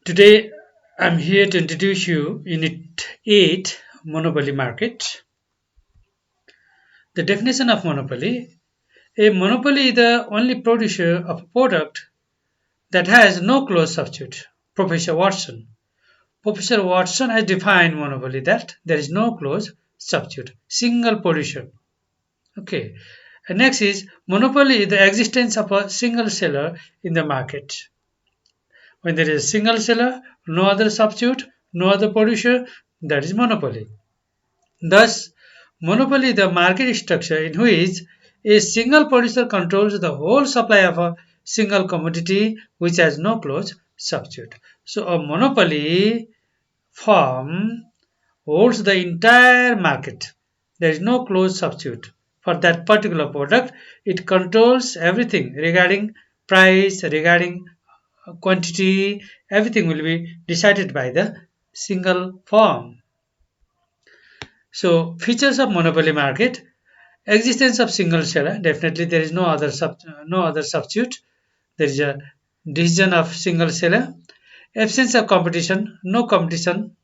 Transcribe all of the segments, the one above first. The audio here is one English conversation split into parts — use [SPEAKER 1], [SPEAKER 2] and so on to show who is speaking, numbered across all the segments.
[SPEAKER 1] Today, I'm here to introduce you Unit 8 Monopoly Market. The definition of monopoly: a monopoly is the only producer of a product that has no close substitute. Professor Watson. Professor Watson has defined monopoly that there is no close substitute, single producer. Okay. And next is monopoly is the existence of a single seller in the market. When there is a single seller, no other substitute, no other producer, that is monopoly. Thus, monopoly is the market structure in which a single producer controls the whole supply of a single commodity which has no close substitute. So, a monopoly firm holds the entire market. There is no close substitute for that particular product. It controls everything regarding price, regarding quantity, everything will be decided by the single firm. So features of monopoly market: existence of single seller. Definitely there is no other substitute. There is a decision of single seller. Absence of competition, no competition.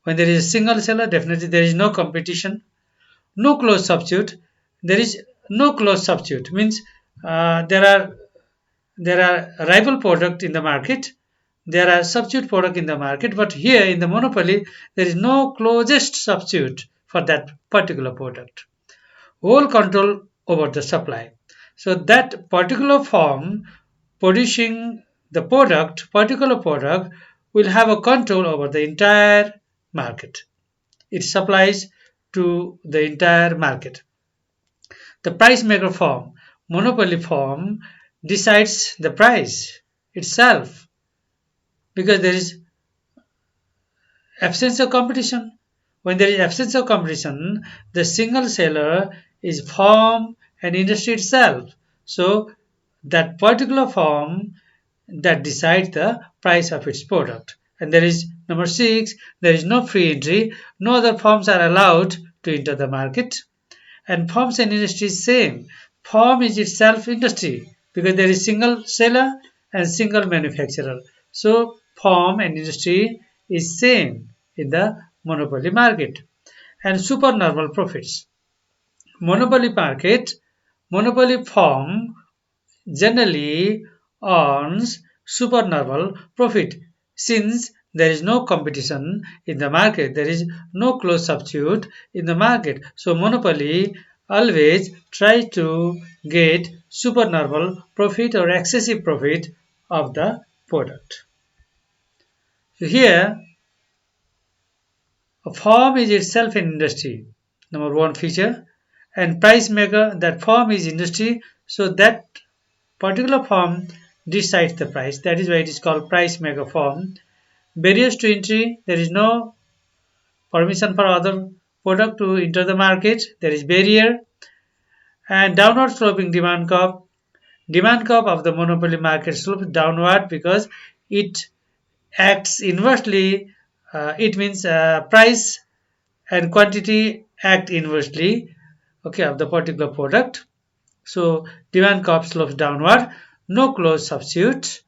[SPEAKER 1] When there is a single seller, definitely there is no competition. No close substitute. There is no close substitute means uh, there are there are rival product in the market, there are substitute product in the market, but here in the monopoly there is no closest substitute for that particular product. Whole control over the supply, so that particular firm producing the particular product will have a control over the entire market. It supplies to the entire market. The price maker firm, monopoly firm, decides the price itself because there is absence of competition. When there is absence of competition, the single seller is firm and industry itself. So that particular firm that decides the price of its product. And there is number six, there is no free entry. No other firms are allowed to enter the market. And firms and industry is same. Firm is itself industry because there is single seller and single manufacturer. So firm and industry is same in the monopoly market. And supernormal profits. Monopoly market, monopoly firm generally earns supernormal profit since there is no competition in the market, there is no close substitute in the market. So monopoly always try to get supernormal profit or excessive profit of the product. So here a firm is itself an industry, number one feature, and price maker, that firm is industry, so that particular firm decides the price. That is why it is called price maker firm. Barriers to entry: there is no permission for other product to enter the market. There is barrier. And downward sloping demand curve. Demand curve of the monopoly market slopes downward because it acts inversely. It means price and quantity act inversely, okay, of the particular product. So demand curve slopes downward. No close substitute,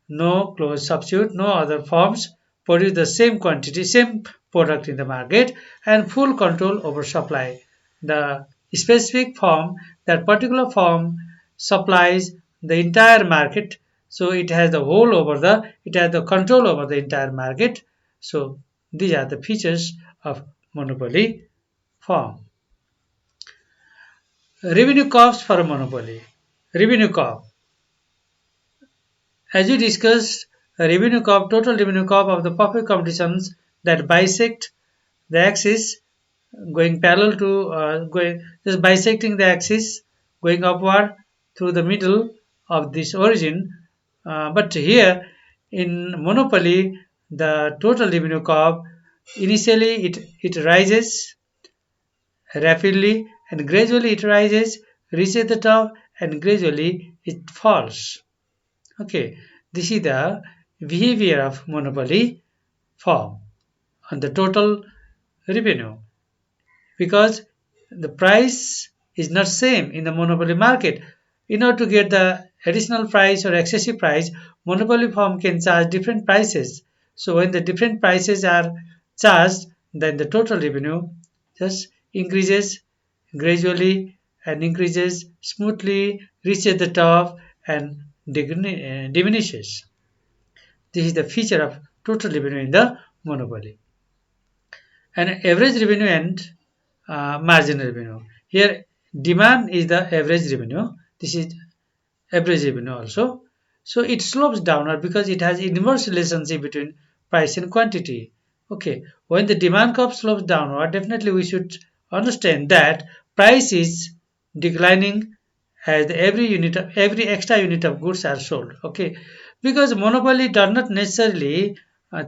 [SPEAKER 1] no other firms produce the same quantity, same product in the market, and full control over supply. The specific firm, that particular firm supplies the entire market, so it has the control over the entire market. So these are the features of monopoly firm. Revenue curves for a monopoly. Revenue curve. As we discussed, a revenue curve, total revenue curve of the profit competitions that bisect the axis, going parallel to going just bisecting the axis, going upward through the middle of this origin. But here in monopoly, the total revenue curve, initially it rises rapidly and gradually it rises, reaches the top, and gradually it falls. Okay, this is the behavior of monopoly firm on the total revenue, because the price is not same in the monopoly market. In order to get the additional price or excessive price, monopoly firm can charge different prices. So when the different prices are charged, then the total revenue just increases gradually and increases smoothly, reaches the top and diminishes. This is the feature of total revenue in the monopoly. And average revenue and marginal revenue. Here, demand is the average revenue. This is average revenue also. So it slopes downward because it has inverse relationship between price and quantity. Okay, when the demand curve slopes downward, definitely we should understand that price is declining as every extra unit of goods are sold. Okay, because monopoly does not necessarily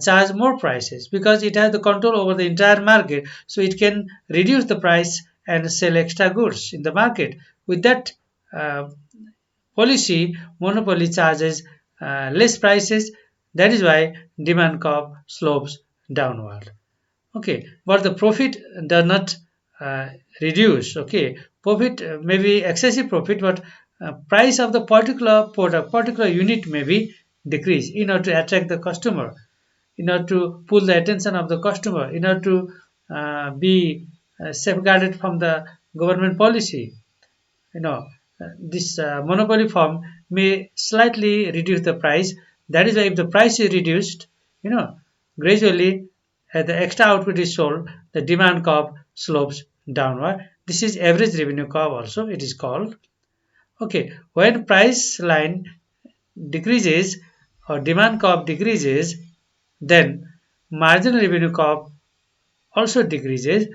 [SPEAKER 1] charge more prices because it has the control over the entire market, so it can reduce the price and sell extra goods in the market. With that uh, policy, monopoly charges less prices. That is why demand curve slopes downward. Okay, but the profit does not uh, reduce. Okay, profit may be excessive profit, but price of the particular product, particular unit may be decreased in order to attract the customer, in order to pull the attention of the customer, in order to be safeguarded from the government policy. you know this monopoly firm may slightly reduce the price. That is why if the price is reduced, gradually as the extra output is sold, the demand curve slopes downward. This is average revenue curve also it is called. Okay, when price line decreases or demand curve decreases, then marginal revenue curve also decreases.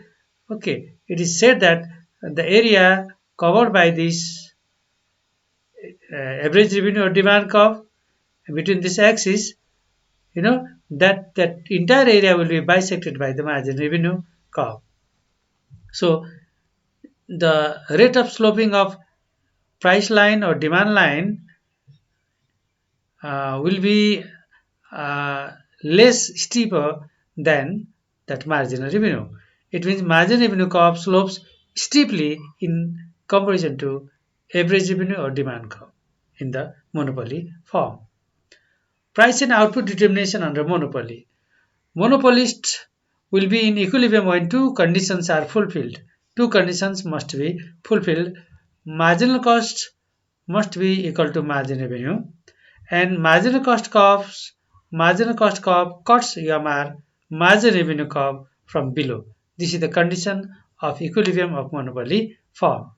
[SPEAKER 1] Okay, it is said that the area covered by this average revenue or demand curve between this axis, that entire area will be bisected by the margin revenue curve. So the rate of sloping of price line or demand line will be uh, less steeper than that marginal revenue. It means margin revenue curve slopes steeply in comparison to average revenue or demand curve in the monopoly form. Price and output determination under monopoly. Monopolist will be in equilibrium when two conditions are fulfilled. Two conditions must be fulfilled. Marginal cost must be equal to margin revenue, and marginal cost curve cuts MR margin revenue curve from below. This is the condition of equilibrium of monopoly form.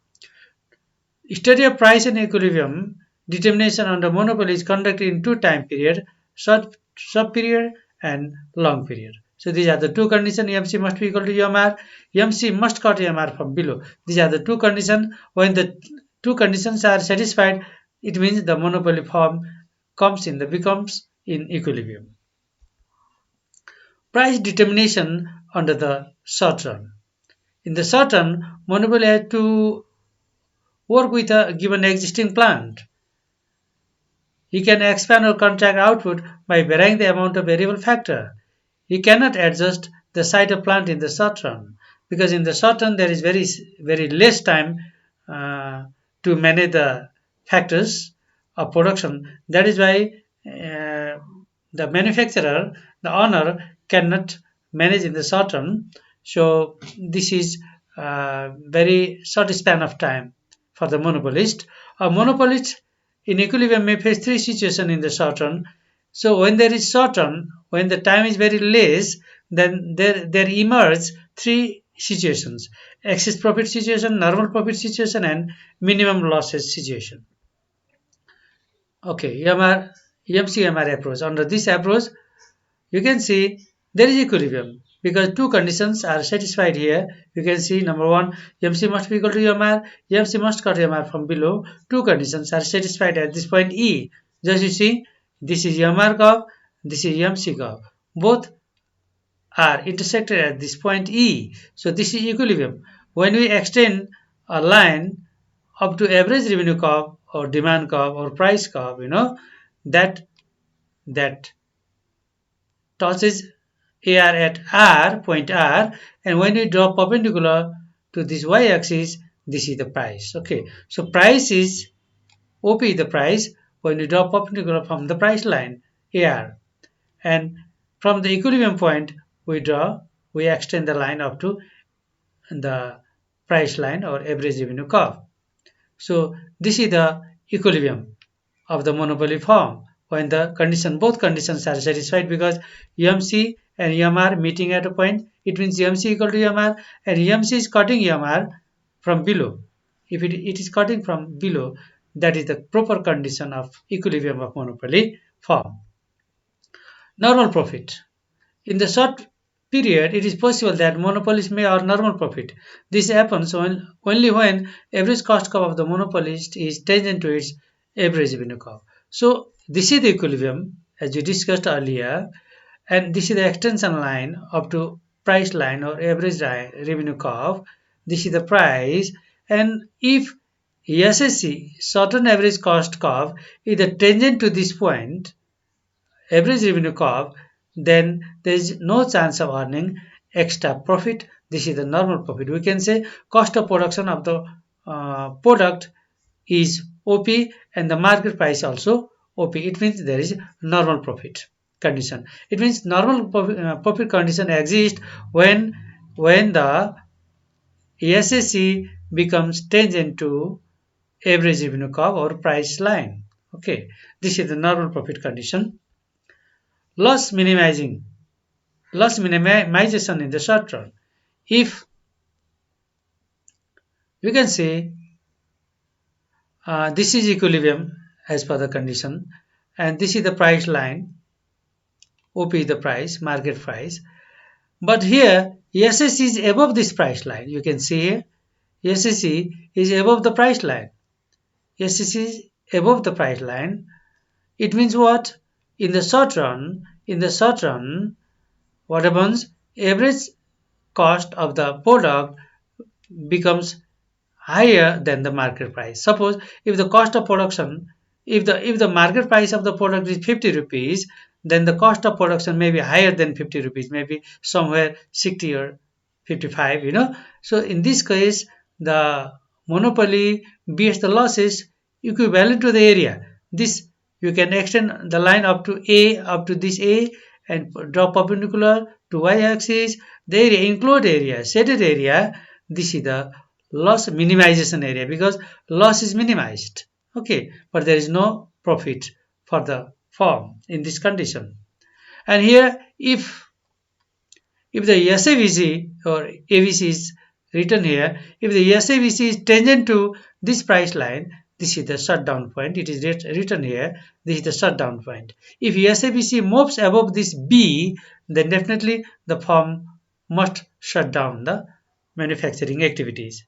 [SPEAKER 1] Study of price and equilibrium determination under monopoly is conducted in two time period, short period and long period. So these are the two conditions. MC must be equal to MR. MC must cut MR from below. These are the two conditions. When the two conditions are satisfied, it means the monopoly form becomes in equilibrium. Price determination under the short run. In the short run, monopoly has to work with a given existing plant. He can expand or contract output by varying the amount of variable factor. He cannot adjust the site of plant in the short run because in the short run there is very less time uh, to manage the factors of production. That is why the manufacturer, the owner, cannot manage in the short run. So this is very short span of time for the monopolist. A monopolist in equilibrium may face three situations in the short run. So when there is short run, when the time is very less, then there emerge three situations: excess profit situation, normal profit situation, and minimum losses situation. Okay, EMC-MR approach. Under this approach, you can see there is equilibrium because two conditions are satisfied here. You can see number one, MC must be equal to MR, MC must cut MR from below. Two conditions are satisfied at this point E. Just you see, this is MR curve, this is MC curve. Both are intersected at this point E. So this is equilibrium. When we extend a line up to average revenue curve or demand curve or price curve, that that touches AR at R, point R, and when we draw perpendicular to this y-axis, this is the price. Okay, so price is OP is the price when you draw perpendicular from the price line AR, and from the equilibrium point we extend the line up to the price line or average revenue curve. So this is the equilibrium of the monopoly form when both conditions are satisfied, because UMC and UMR meeting at a point. It means UMC equal to UMR, and UMC is cutting UMR from below. If it is cutting from below, that is the proper condition of equilibrium of monopoly form. Normal profit. In the short period, it is possible that monopolist may earn normal profit. This happens only when average cost curve of the monopolist is tangent to its average revenue curve. So this is the equilibrium as we discussed earlier, and this is the extension line up to price line or average revenue curve. This is the price, and if SSC, certain average cost curve, is the tangent to this point, average revenue curve, then there is no chance of earning extra profit. This is the normal profit. We can say cost of production of the product is OP and the market price also OP. It means there is normal profit condition. It means normal profit condition exists when the SSC becomes tangent to average revenue curve or price line. Okay, this is the normal profit condition. Loss minimizing, loss minimization in the short run. If you can say this is equilibrium as per the condition, and this is the price line, OP is the price, market price. But here SSC is above this price line. You can see here SSC is above the price line. SSC is above the price line. It means what? In the short run, what happens? Average cost of the product becomes higher than the market price. Suppose if the cost of production, if the market price of the product is 50 rupees, then the cost of production may be higher than 50 rupees, maybe somewhere 60 or 55, So in this case, the monopoly bears the losses equivalent to the area. This you can extend the line up to this A, and draw perpendicular to y-axis. The area, include area, shaded area. This is the loss minimization area, because loss is minimized. Okay, but there is no profit for the firm in this condition. And here, if the SAVC or AVC is written here, if the SAVC is tangent to this price line, this is the shutdown point. It is written here. This is the shutdown point. If SAVC moves above this B, then definitely the firm must shut down the manufacturing activities.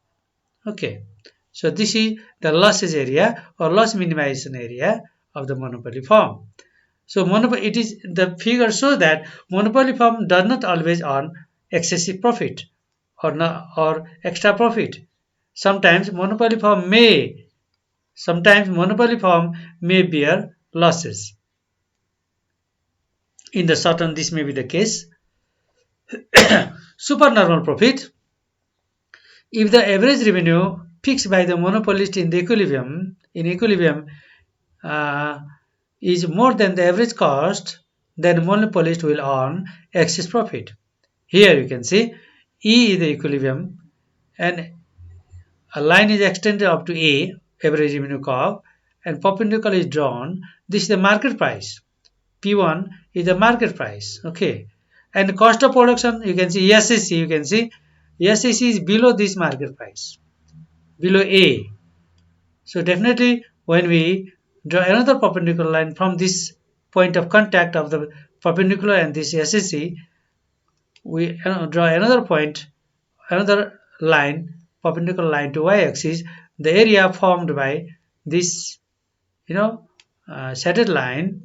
[SPEAKER 1] Okay, so this is the losses area or loss minimization area of the monopoly firm. So it is the figure shows that monopoly firm does not always earn excessive profit or extra profit. Sometimes monopoly firm may bear losses. In the short run, this may be the case. Supernormal profit. If the average revenue fixed by the monopolist in equilibrium is more than the average cost, then monopolist will earn excess profit. Here you can see E is the equilibrium, and a line is extended up to A, average revenue curve, and perpendicular is drawn. This is the market price. P1 is the market price. Okay, and the cost of production, you can see SSC. You can see SSC is below this market price, below A. So definitely when we draw another perpendicular line from this point of contact of the perpendicular and this SSC, we draw another line, perpendicular line to y-axis. The area formed by this, shaded line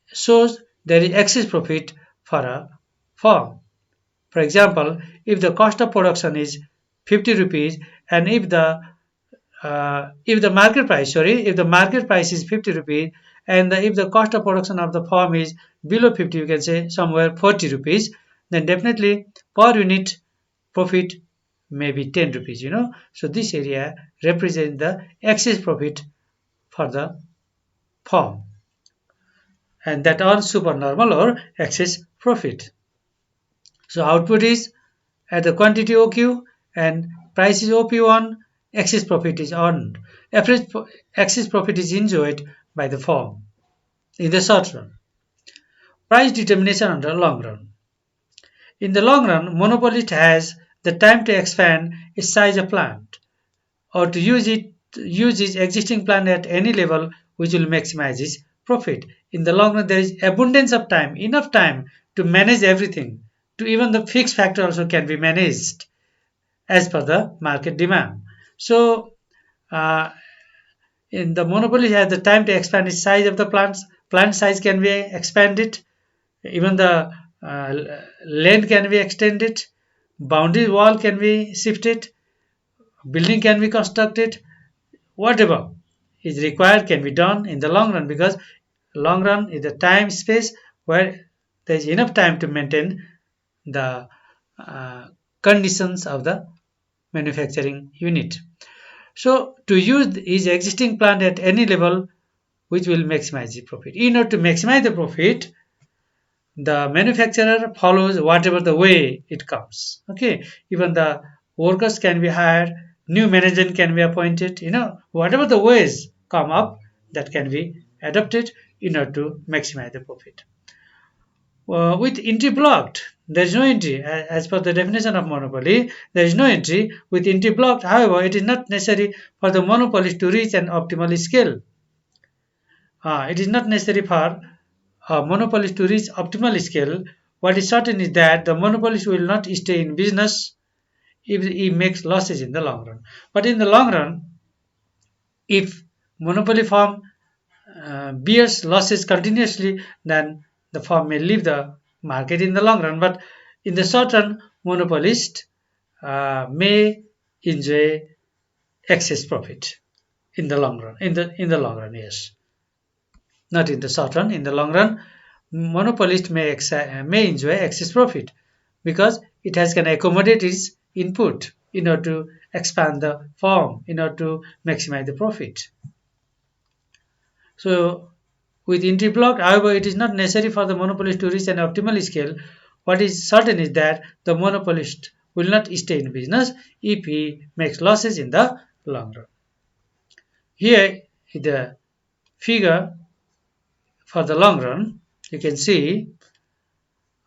[SPEAKER 1] shows there is excess profit for a firm. For example, if the cost of production is 50 rupees, and if the market price is 50 rupees, and if the cost of production of the firm is below 50, you can say somewhere 40 rupees, then definitely per unit profit may be 10 rupees. So this area represents the excess profit for the firm, and that earns supernormal or excess profit. So output is at the quantity OQ and price is OP1, excess profit is earned. Average excess profit is enjoyed by the firm in the short run. Price determination under long run. In the long run, monopolist has the time to expand its size of plant or to use its existing plant at any level which will maximize its profit. In the long run, there is abundance of time, enough time to manage everything. To even the fixed factor also can be managed as per the market demand. So, uh, in the monopoly has the time to expand its size of the plants. Plant size can be expanded. Even the length can be extended. Boundary wall can be shifted. Building can be constructed. Whatever is required can be done in the long run, because long run is the time space where there is enough time to maintain the uh, conditions of the manufacturing unit. So to use his existing plant at any level which will maximize the profit. In order to maximize the profit, the manufacturer follows whatever the way it comes. Okay, even the workers can be hired, new management can be appointed. Whatever the ways come up, that can be adopted in order to maximize the profit. With entry blocked, there is no entry. As per the definition of monopoly, there is no entry. With entry blocked, however, it is not necessary for the monopolist to reach an optimal scale. It is not necessary for a monopolist to reach optimal scale. What is certain is that the monopolist will not stay in business if he makes losses in the long run. But in the long run, if monopoly firm bears losses continuously, then the firm may leave the market in the long run. But in the short run, monopolist may enjoy excess profit in the long run. In the long run, yes, not in the short run. In the long run, monopolist may enjoy excess profit because it has can accommodate its input in order to expand the firm, in order to maximize the profit. So with entry block, however, it is not necessary for the monopolist to reach an optimal scale. What is certain is that the monopolist will not stay in business if he makes losses in the long run. Here is the figure for the long run. You can see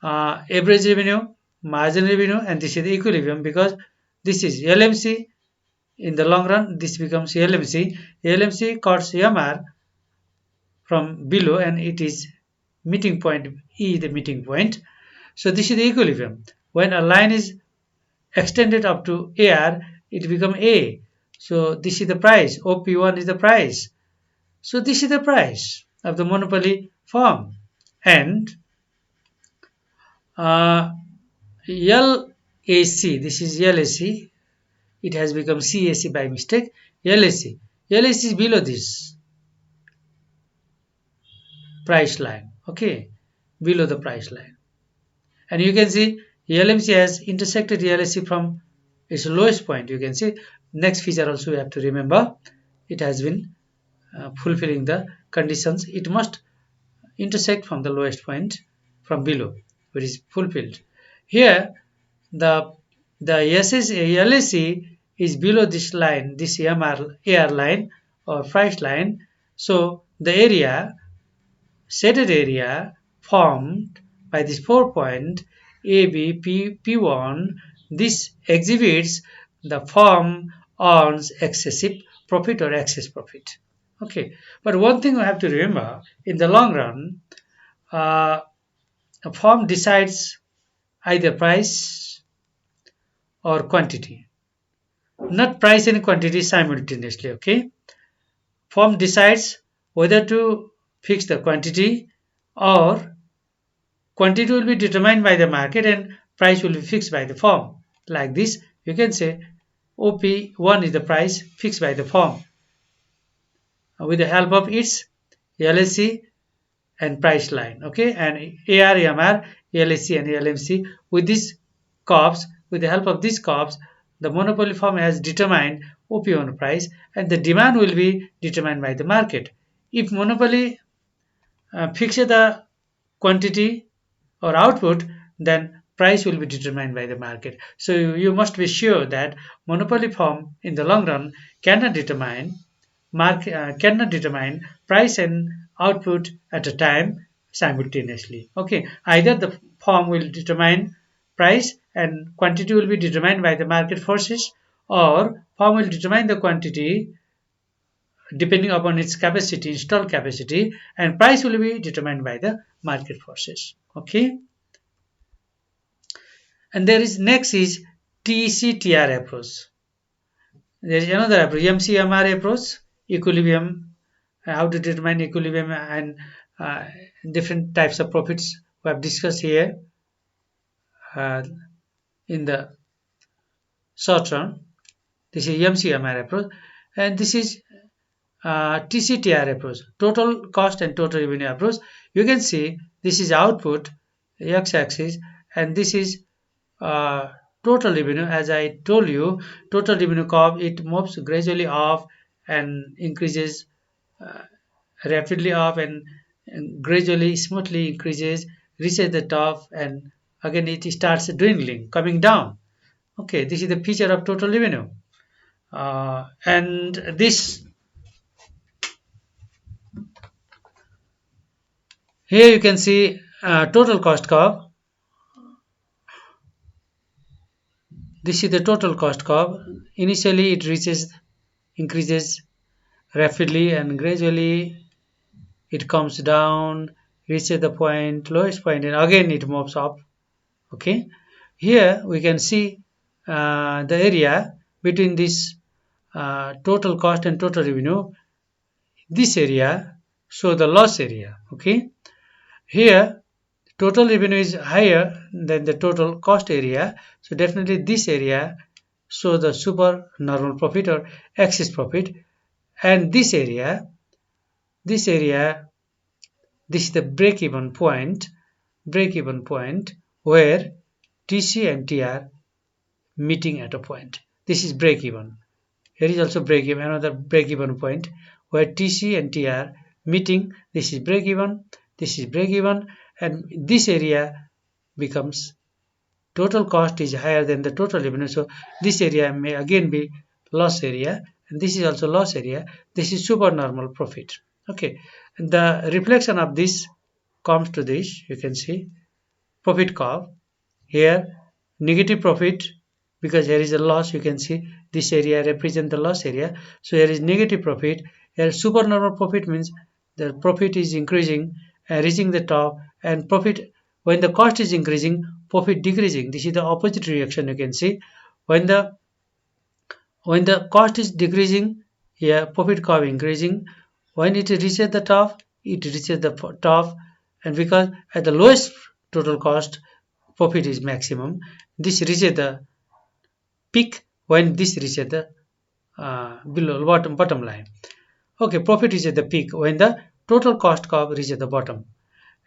[SPEAKER 1] average revenue, margin revenue, and this is the equilibrium, because this is LMC. In the long run, this becomes LMC. LMC cuts MR from below, and it is meeting point E, the meeting point. So this is the equilibrium. When a line is extended up to AR, it becomes A. So this is the price. OP1 is the price. So this is the price of the monopoly firm. And LAC, this is LAC. It has become CAC by mistake. LAC. LAC is below this price line. Okay, below the price line. And you can see LMC has intersected LAC from its lowest point. You can see next feature also you have to remember. It has been fulfilling the conditions. It must intersect from the lowest point from below, which is fulfilled. Here the LAC is below this line, this AR line or price line. So the area, shaded area formed by this 4 point AB P1, this exhibits the firm earns excessive profit or excess profit. Okay, but one thing we have to remember, in the long run, a firm decides either price or quantity, not price and quantity simultaneously. Okay, firm decides whether to fix the quantity, or quantity will be determined by the market and price will be fixed by the firm. Like this, you can say OP1 is the price fixed by the firm with the help of its LSC and price line. Okay, and ARMR, LSC and LMC, with these curves, with the help of these curves, the monopoly firm has determined OP on price, and the demand will be determined by the market. If monopoly fix the quantity or output, then price will be determined by the market. So you must be sure that monopoly firm in the long run cannot determine cannot determine price and output at a time simultaneously. Okay, either the firm will determine price and quantity will be determined by the market forces, or firm will determine the quantity depending upon its capacity, installed capacity, and price will be determined by the market forces. Okay, and there is next is TCTR approach. There is another approach, MCMR approach, equilibrium, how to determine equilibrium and uh, different types of profits we have discussed here uh, in the short term. This is MCMR approach, and this is TCTR approach, total cost and total revenue approach. You can see this is output, x-axis, and this is total revenue. As I told you, total revenue curve, it moves gradually up and increases uh, rapidly up and gradually smoothly increases, reaches the top, and again it starts dwindling, coming down. Okay, this is the feature of total revenue. And this here you can see total cost curve. This is the total cost curve. Initially it reaches, increases rapidly, and gradually it comes down, reaches the point, lowest point, and again it moves up. Okay, here we can see the area between this total cost and total revenue. This area show the loss area. Okay, here total revenue is higher than the total cost area, so definitely this area show the super normal profit or excess profit, and this area, this is the break-even point where TC and TR meeting at a point. This is break-even. Here is also break-even, another break-even point where TC and TR meeting. This is break-even, this is break-even, and this area becomes total cost is higher than the total revenue. So this area may again be loss area, and this is also loss area. This is supernormal profit. Okay, the reflection of this comes to this. You can see profit curve here, negative profit, because here is a loss. You can see this area represent the loss area. So here is negative profit. Here supernormal profit means the profit is increasing and reaching the top, and profit when the cost is increasing, profit decreasing. This is the opposite reaction. You can see when the cost is decreasing, here profit curve increasing. When it reaches the top, it reaches the top, and because at the lowest total cost, profit is maximum. This reaches the peak when this reaches the below bottom line. Okay, profit reaches the peak when the total cost curve reaches the bottom,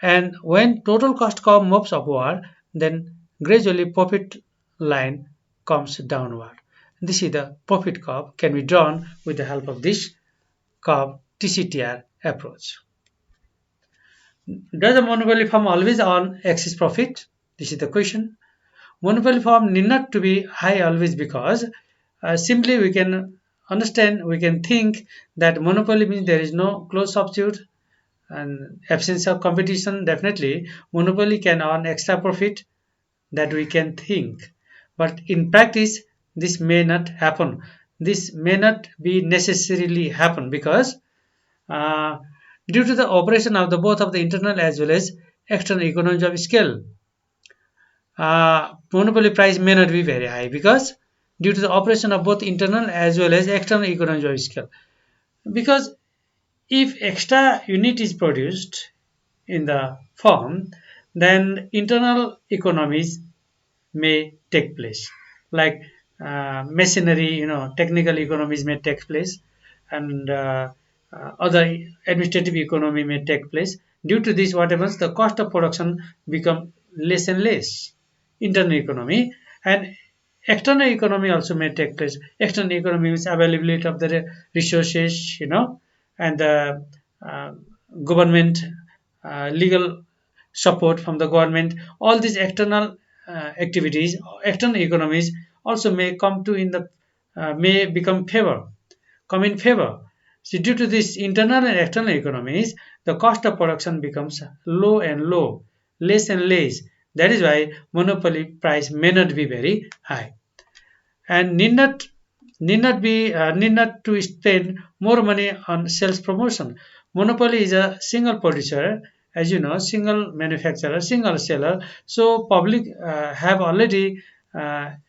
[SPEAKER 1] and when total cost curve moves upward, then gradually profit line comes downward. This is the profit curve can be drawn with the help of this curve TCTR approach. Does a monopoly firm always earn excess profit? This is the question. Monopoly firm need not to be high always, because simply we can understand, we can think that monopoly means there is no close substitute and absence of competition. Definitely monopoly can earn extra profit, that we can think, but in practice this may not happen. This may not be necessarily happen, because uh, due to the operation of the both of the internal as well as external economies of scale, monopoly price may not be very high, because due to the operation of both internal as well as external economies of scale. Because if extra unit is produced in the firm, then internal economies may take place, like machinery, technical economies may take place, and other administrative economy may take place. Due to this, what happens, the cost of production become less and less, internal economy, and external economy also may take place. External economy means availability of the resources, and the uh, government, legal support from the government. All these external activities, external economies also may come to in the may become favor, come in favor. So due to this internal and external economies, the cost of production becomes low and low, less and less. That is why monopoly price may not be very high and need not to spend more money on sales promotion. Monopoly is a single producer, as you know, single manufacturer, single seller. So public have already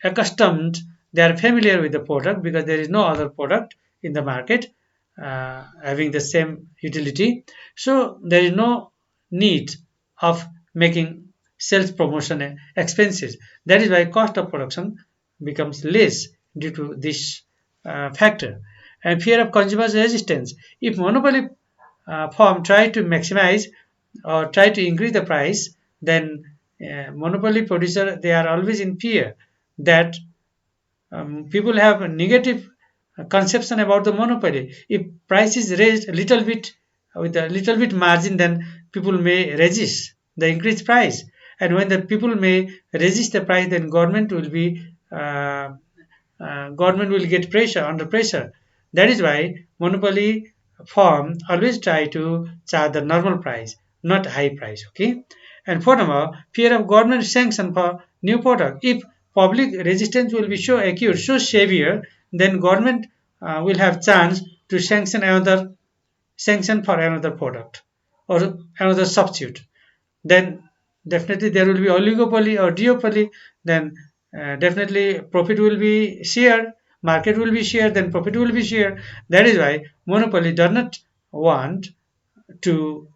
[SPEAKER 1] accustomed. They are familiar with the product because there is no other product in the market having the same utility. So there is no need of making sales promotion expenses. That is why cost of production becomes less due to this factor. And fear of consumers resistance. If monopoly firm try to maximize or try to increase the price, then monopoly producer they are always in fear that people have a negative conception about the monopoly. If price is raised a little bit with a little bit margin, then people may resist the increased price. And when the people may resist the price, then government will get pressure under pressure. That is why monopoly firm always try to charge the normal price, not high price. Okay, and furthermore, fear of government sanction for new product. If public resistance will be so acute, so severe, then government will have chance to sanction for another product or another substitute. Then definitely there will be oligopoly or duopoly. Then definitely profit will be shared, market will be shared, then profit will be shared. That is why monopoly does not want to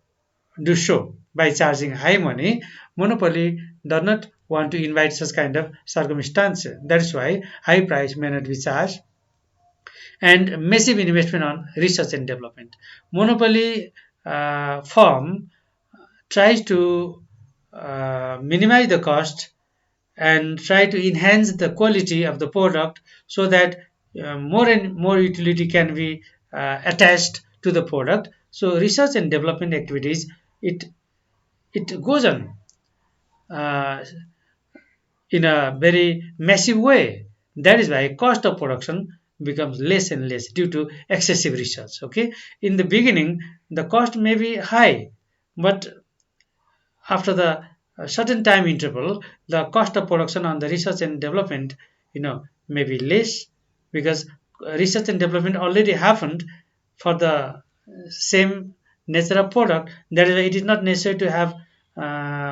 [SPEAKER 1] do so by charging high money. Monopoly does not want to invite such kind of circumstances. That's why high price may not be charged and massive investment on research and development. Monopoly firm tries to minimize the cost and try to enhance the quality of the product so that more and more utility can be attached to the product. So research and development activities it it goes on uh, in a very massive way. That is why cost of production becomes less and less due to excessive research. Okay, in the beginning the cost may be high, but after the certain time interval, the cost of production on the research and development, may be less because research and development already happened for the same nature of product. That is why it is not necessary to have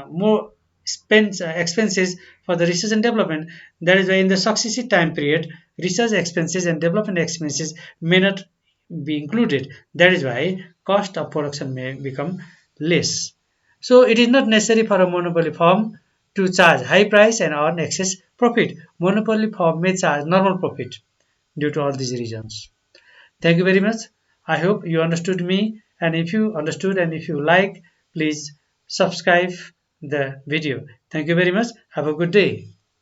[SPEAKER 1] more expenses for the research and development. That is why in the successive time period, research expenses and development expenses may not be included. That is why cost of production may become less. So it is not necessary for a monopoly firm to charge high price and earn excess profit. Monopoly firm may charge normal profit due to all these reasons. Thank you very much. I hope you understood me, and if you understood and if you like, please subscribe the video. Thank you very much. Have a good day.